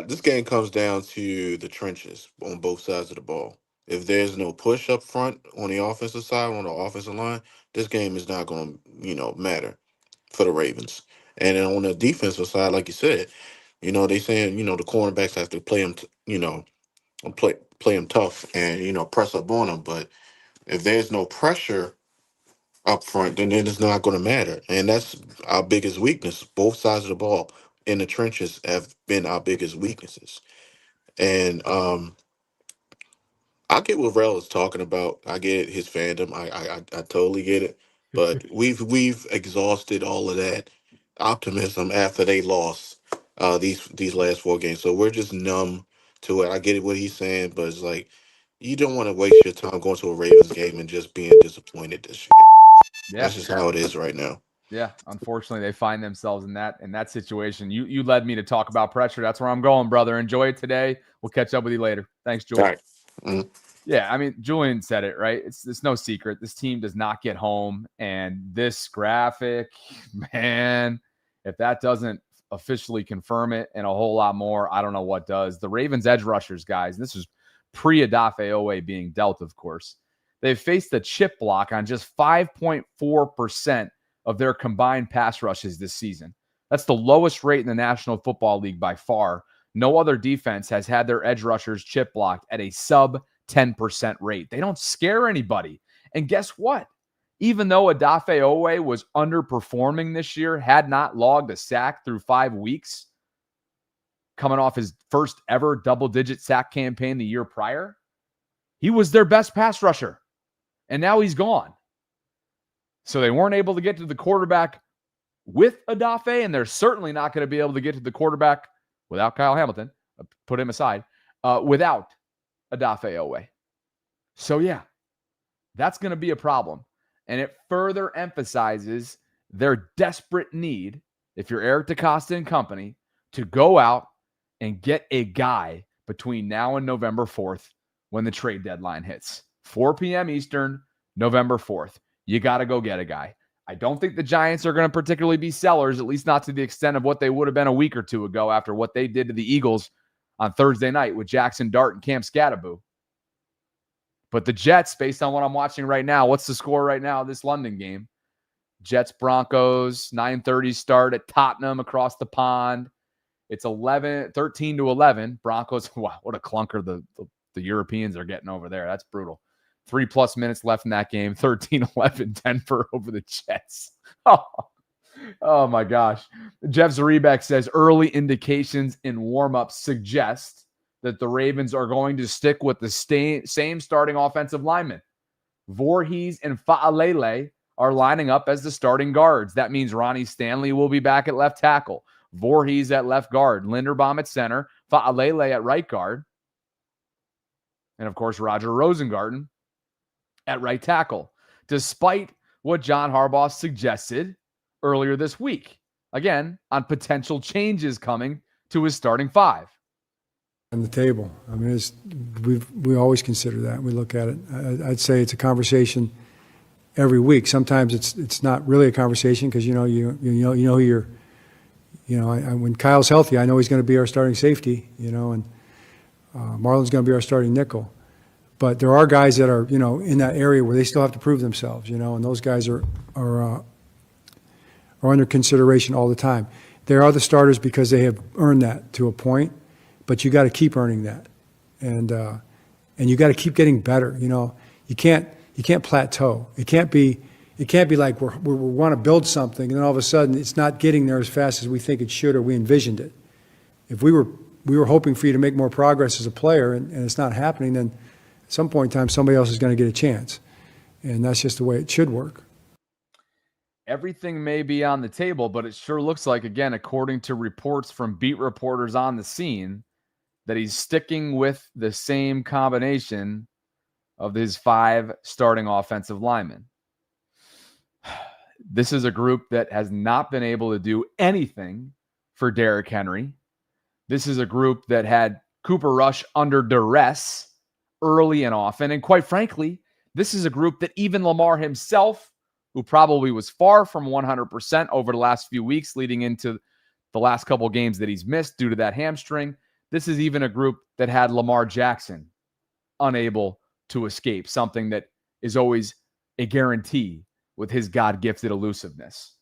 S15: This game comes down to the trenches on both sides of the ball. If there's no push up front on the offensive side, on the offensive line, this game is not going to, matter for the Ravens. And then on the defensive side, like you said, they saying, the cornerbacks have to play them, play them tough and, press up on them. But if there's no pressure up front, then it's not going to matter. And that's our biggest weakness. Both sides of the ball in the trenches have been our biggest weaknesses. And I get what Rel is talking about. I get his fandom. I totally get it. But we've exhausted all of that optimism after they lost these last 4 games. So we're just numb to it. I get what he's saying, but it's like you don't want to waste your time going to a Ravens game and just being disappointed this year. Yeah. That's just how it is right now.
S1: Yeah, unfortunately, they find themselves in that situation. You led me to talk about pressure. That's where I'm going, brother. Enjoy it today. We'll catch up with you later. Thanks, Julian.
S15: All right. Mm-hmm.
S1: Yeah, I mean, Julian said it, right? It's no secret. This team does not get home. And this graphic, man, if that doesn't officially confirm it and a whole lot more, I don't know what does. The Ravens edge rushers, guys, this is pre-Odafe Owe being dealt, of course. They've faced the chip block on just 5.4% of their combined pass rushes this season. That's the lowest rate in the National Football League by far. No other defense has had their edge rushers chip blocked at a sub 10% rate. They don't scare anybody. And guess what? Even though Odafe Owe was underperforming this year, had not logged a sack through 5 weeks, coming off his first ever double-digit sack campaign the year prior, he was their best pass rusher. And now he's gone. So they weren't able to get to the quarterback with Odafe, and they're certainly not going to be able to get to the quarterback without Kyle Hamilton, put him aside, without Odafe Owe. So, yeah, that's going to be a problem. And it further emphasizes their desperate need, if you're Eric DeCosta and company, to go out and get a guy between now and November 4th when the trade deadline hits. 4 p.m. Eastern, November 4th. You got to go get a guy. I don't think the Giants are going to particularly be sellers, at least not to the extent of what they would have been a week or two ago after what they did to the Eagles on Thursday night with Jackson Dart and Cam Scatteraboo. But the Jets, based on what I'm watching right now, what's the score right now of this London game? Jets Broncos, 9:30 start at Tottenham across the pond. It's 13-11. Broncos, wow, what a clunker the Europeans are getting over there. That's brutal. 3+ minutes left in that game. 13-11 Denver over the Jets. Oh my gosh. Jeff Zaribek says early indications in warm-ups suggest that the Ravens are going to stick with the same starting offensive linemen. Voorhees and Fa'alele are lining up as the starting guards. That means Ronnie Stanley will be back at left tackle. Voorhees at left guard. Linderbaum at center. Fa'alele at right guard. And, of course, Roger Rosengarten at right tackle, despite what John Harbaugh suggested earlier this week. Again, on potential changes coming to his starting five.
S6: On the table. I mean, we always consider that. We look at it. I'd say it's a conversation every week. Sometimes it's not really a conversation because you know who you're. When Kyle's healthy, I know he's going to be our starting safety. And Marlon's going to be our starting nickel. But there are guys that are in that area where they still have to prove themselves. And those guys are under consideration all the time. They are the starters because they have earned that to a point. But you got to keep earning that, and you got to keep getting better. You can't plateau. It can't be like we want to build something, and then all of a sudden it's not getting there as fast as we think it should or we envisioned it. If we were hoping for you to make more progress as a player, and it's not happening, then at some point in time somebody else is going to get a chance, and that's just the way it should work.
S1: Everything may be on the table, but it sure looks like, again, according to reports from beat reporters on the scene, that he's sticking with the same combination of his 5 starting offensive linemen. This is a group that has not been able to do anything for Derrick Henry. This is a group that had Cooper Rush under duress early and often. And quite frankly, this is a group that even Lamar himself, who probably was far from 100% over the last few weeks leading into the last couple games that he's missed due to that hamstring, this is even a group that had Lamar Jackson unable to escape, something that is always a guarantee with his God-gifted elusiveness.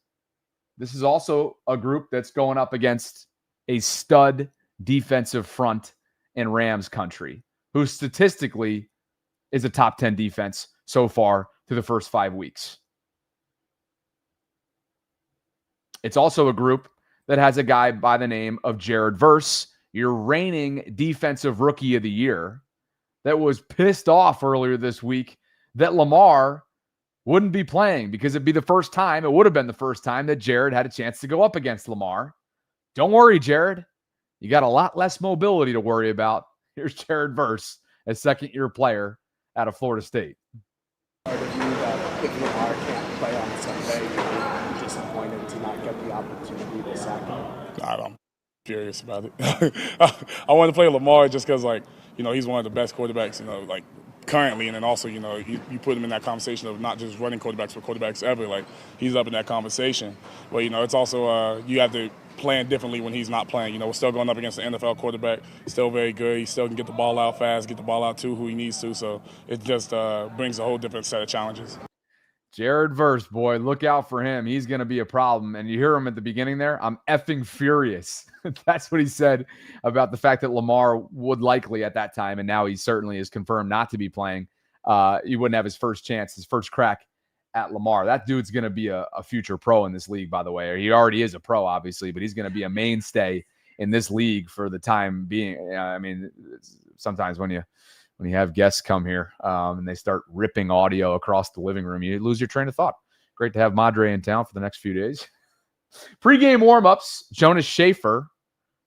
S1: This is also a group that's going up against a stud defensive front in Rams country, who statistically is a top 10 defense so far through the first 5 weeks. It's also a group that has a guy by the name of Jared Verse, your reigning defensive rookie of the year, that was pissed off earlier this week that Lamar wouldn't be playing because it'd be the first time, it would have been the first time that Jared had a chance to go up against Lamar. Don't worry, Jared. You got a lot less mobility to worry about. Here's Jared Verse, a second-year player out of Florida State.
S9: If Lamar can't play on Sunday, you're disappointed to not get the opportunity to sack him?
S16: I'm furious about it. I want to play Lamar just because, he's one of the best quarterbacks, currently, and then also, you put him in that conversation of not just running quarterbacks, but quarterbacks ever. He's up in that conversation. But, it's also you have to plan differently when he's not playing. We're still going up against an NFL quarterback, still very good. He still can get the ball out fast, get the ball out to who he needs to. So it just brings a whole different set of challenges.
S1: Jared Verse, boy, look out for him. He's going to be a problem. And you hear him at the beginning there, I'm effing furious. That's what he said about the fact that Lamar would likely at that time, and now he certainly is confirmed not to be playing. He wouldn't have his first chance, his first crack at Lamar. That dude's going to be a future pro in this league, by the way. He already is a pro, obviously, but he's going to be a mainstay in this league for the time being. Sometimes when you have guests come here and they start ripping audio across the living room, you lose your train of thought. Great to have Madre in town for the next few days. Pre-game warm-ups, Jonas Schaefer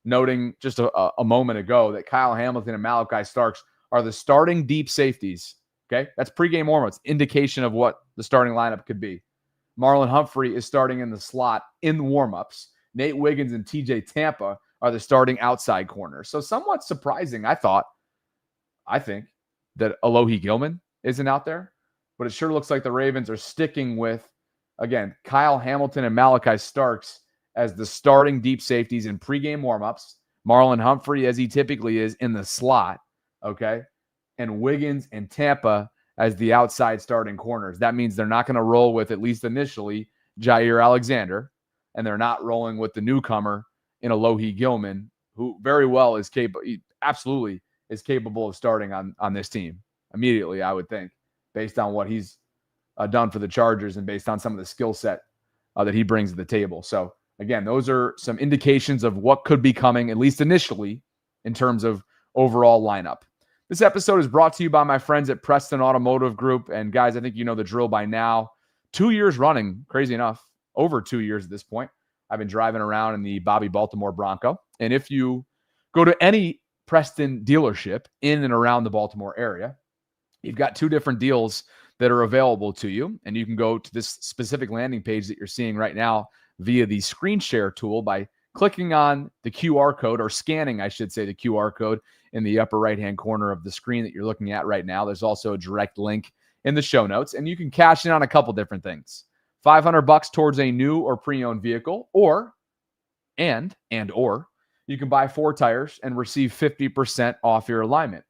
S1: noting just a moment ago that Kyle Hamilton and Malachi Starks are the starting deep safeties. Okay, that's pregame warm-ups, indication of what the starting lineup could be. Marlon Humphrey is starting in the slot in the warm-ups. Nate Wiggins and TJ Tampa are the starting outside corners. So somewhat surprising, I think, that Alohi Gilman isn't out there. But it sure looks like the Ravens are sticking with, again, Kyle Hamilton and Malachi Starks as the starting deep safeties in pregame warmups. Marlon Humphrey, as he typically is, in the slot, okay? And Wiggins and Tampa as the outside starting corners. That means they're not going to roll with, at least initially, Jair Alexander, and they're not rolling with the newcomer in Alohi Gilman, who very well is capable, absolutely is capable of starting on this team immediately, I would think, based on what he's done for the Chargers and based on some of the skill set that he brings to the table. So, again, those are some indications of what could be coming, at least initially, in terms of overall lineup. This episode is brought to you by my friends at Preston Automotive Group. And guys, I think you know the drill by now. 2 years running, crazy enough, over 2 years at this point, I've been driving around in the Bobby Baltimore Bronco. And if you go to any Preston dealership in and around the Baltimore area, you've got two different deals that are available to you. And you can go to this specific landing page that you're seeing right now via the screen share tool by clicking on the QR code, or scanning, I should say, the QR code in the upper right-hand corner of the screen that you're looking at right now. There's also a direct link in the show notes, and you can cash in on a couple different things. $500 towards a new or pre-owned vehicle, or you can buy 4 tires and receive 50% off your alignment.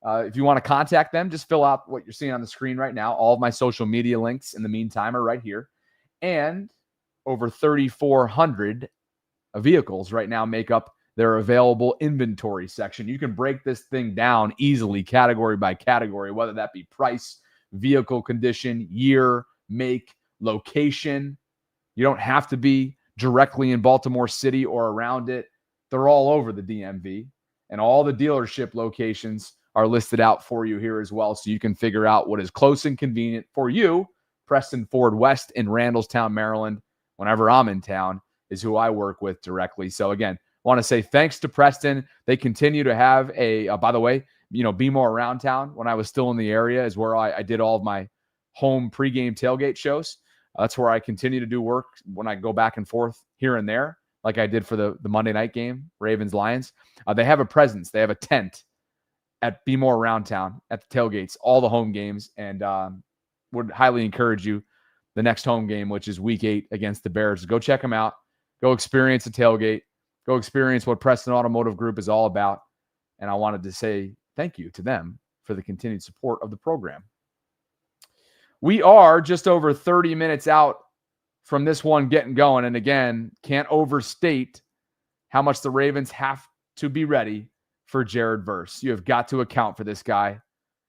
S1: If you want to contact them, just fill out what you're seeing on the screen right now. All of my social media links in the meantime are right here. And over 3,400 vehicles right now make up their available inventory section. You can break this thing down easily, category by category, whether that be price, vehicle condition, year, make, location. You don't have to be directly in Baltimore City or around it. They're all over the DMV, and all the dealership locations are listed out for you here as well, so you can figure out what is close and convenient for you. Preston Ford West in Randallstown, Maryland, whenever I'm in town, is who I work with directly. So again, want to say thanks to Preston. They continue to have by the way, Be More Around Town, when I was still in the area, is where I did all of my home pregame tailgate shows. That's where I continue to do work when I go back and forth here and there, like I did for the Monday night game, Ravens-Lions. They have a presence. They have a tent at Be More Around Town at the tailgates, all the home games, and would highly encourage you, the next home game, which is week 8 against the Bears, go check them out. Go experience a tailgate. Go experience what Preston Automotive Group is all about. And I wanted to say thank you to them for the continued support of the program. We are just over 30 minutes out from this one getting going. And again, can't overstate how much the Ravens have to be ready for Jared Verse. You have got to account for this guy.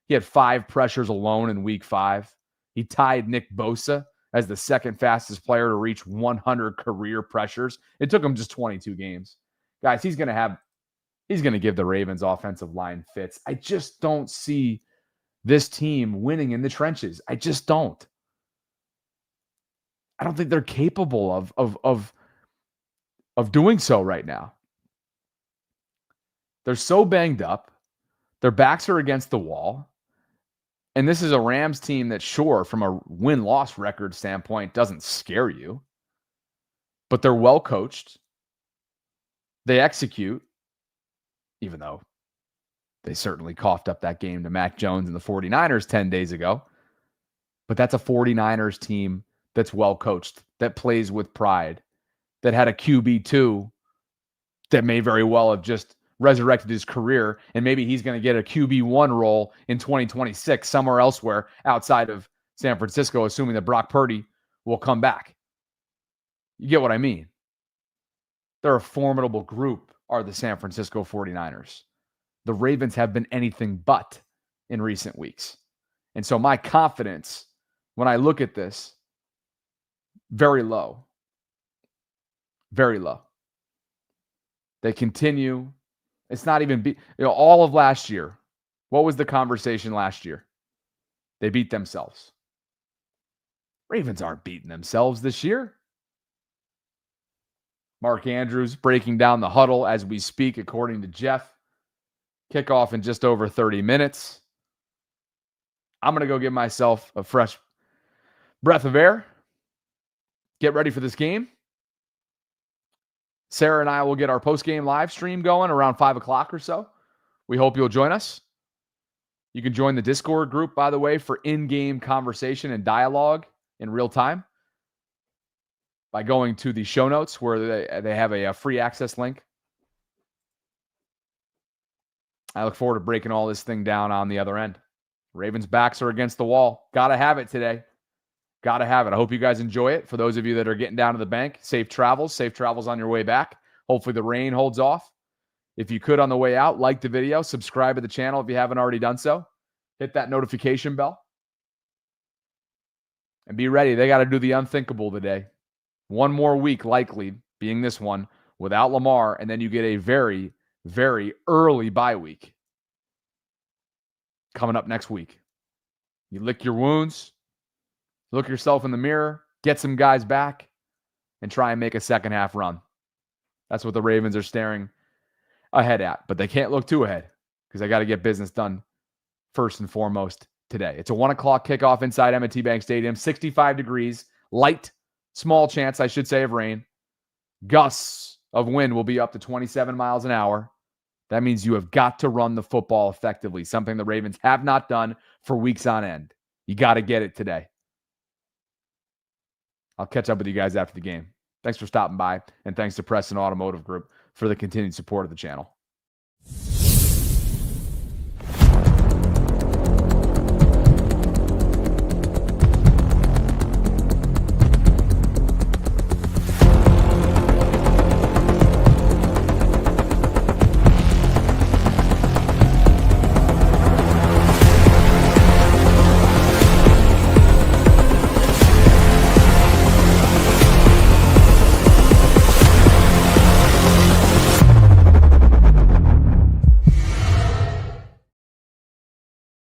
S1: He had 5 pressures alone in week 5. He tied Nick Bosa as the second fastest player to reach 100 career pressures. It took him just 22 games. Guys, he's going to give the Ravens offensive line fits. I just don't see this team winning in the trenches. I just don't. I don't think they're capable of doing so right now. They're so banged up. Their backs are against the wall. And this is a Rams team that, sure, from a win-loss record standpoint, doesn't scare you. But they're well coached. They execute, even though they certainly coughed up that game to Mac Jones and the 49ers 10 days ago. But that's a 49ers team that's well coached, that plays with pride, that had a QB2 that may very well have just resurrected his career, and maybe he's going to get a QB1 role in 2026 somewhere elsewhere outside of San Francisco, assuming that Brock Purdy will come back. You get what I mean? They're a formidable group, are the San Francisco 49ers. The Ravens have been anything but in recent weeks. And so my confidence, when I look at this, very low. Very low. They continue. It's not even all of last year. What was the conversation last year? They beat themselves. Ravens aren't beating themselves this year. Mark Andrews breaking down the huddle as we speak, according to Jeff. Kickoff in just over 30 minutes. I'm going to go give myself a fresh breath of air. Get ready for this game. Sarah and I will get our post-game live stream going around 5 o'clock or so. We hope you'll join us. You can join the Discord group, by the way, for in-game conversation and dialogue in real time by going to the show notes where they have a free access link. I look forward to breaking all this thing down on the other end. Ravens' backs are against the wall. Got to have it today. Got to have it. I hope you guys enjoy it. For those of you that are getting down to the bank, safe travels on your way back. Hopefully the rain holds off. If you could on the way out, like the video, subscribe to the channel if you haven't already done so. Hit that notification bell. And be ready. They got to do the unthinkable today. One more week, likely, being this one, without Lamar, and then you get a very, very early bye week coming up next week. You lick your wounds, look yourself in the mirror, get some guys back, and try and make a second half run. That's what the Ravens are staring ahead at. But they can't look too ahead because they got to get business done first and foremost today. It's a 1 o'clock kickoff inside M&T Bank Stadium, 65 degrees, light, small chance, I should say, of rain. Gusts of wind will be up to 27 miles an hour. That means you have got to run the football effectively, something the Ravens have not done for weeks on end. You got to get it today. I'll catch up with you guys after the game. Thanks for stopping by, and thanks to Preston Automotive Group for the continued support of the channel.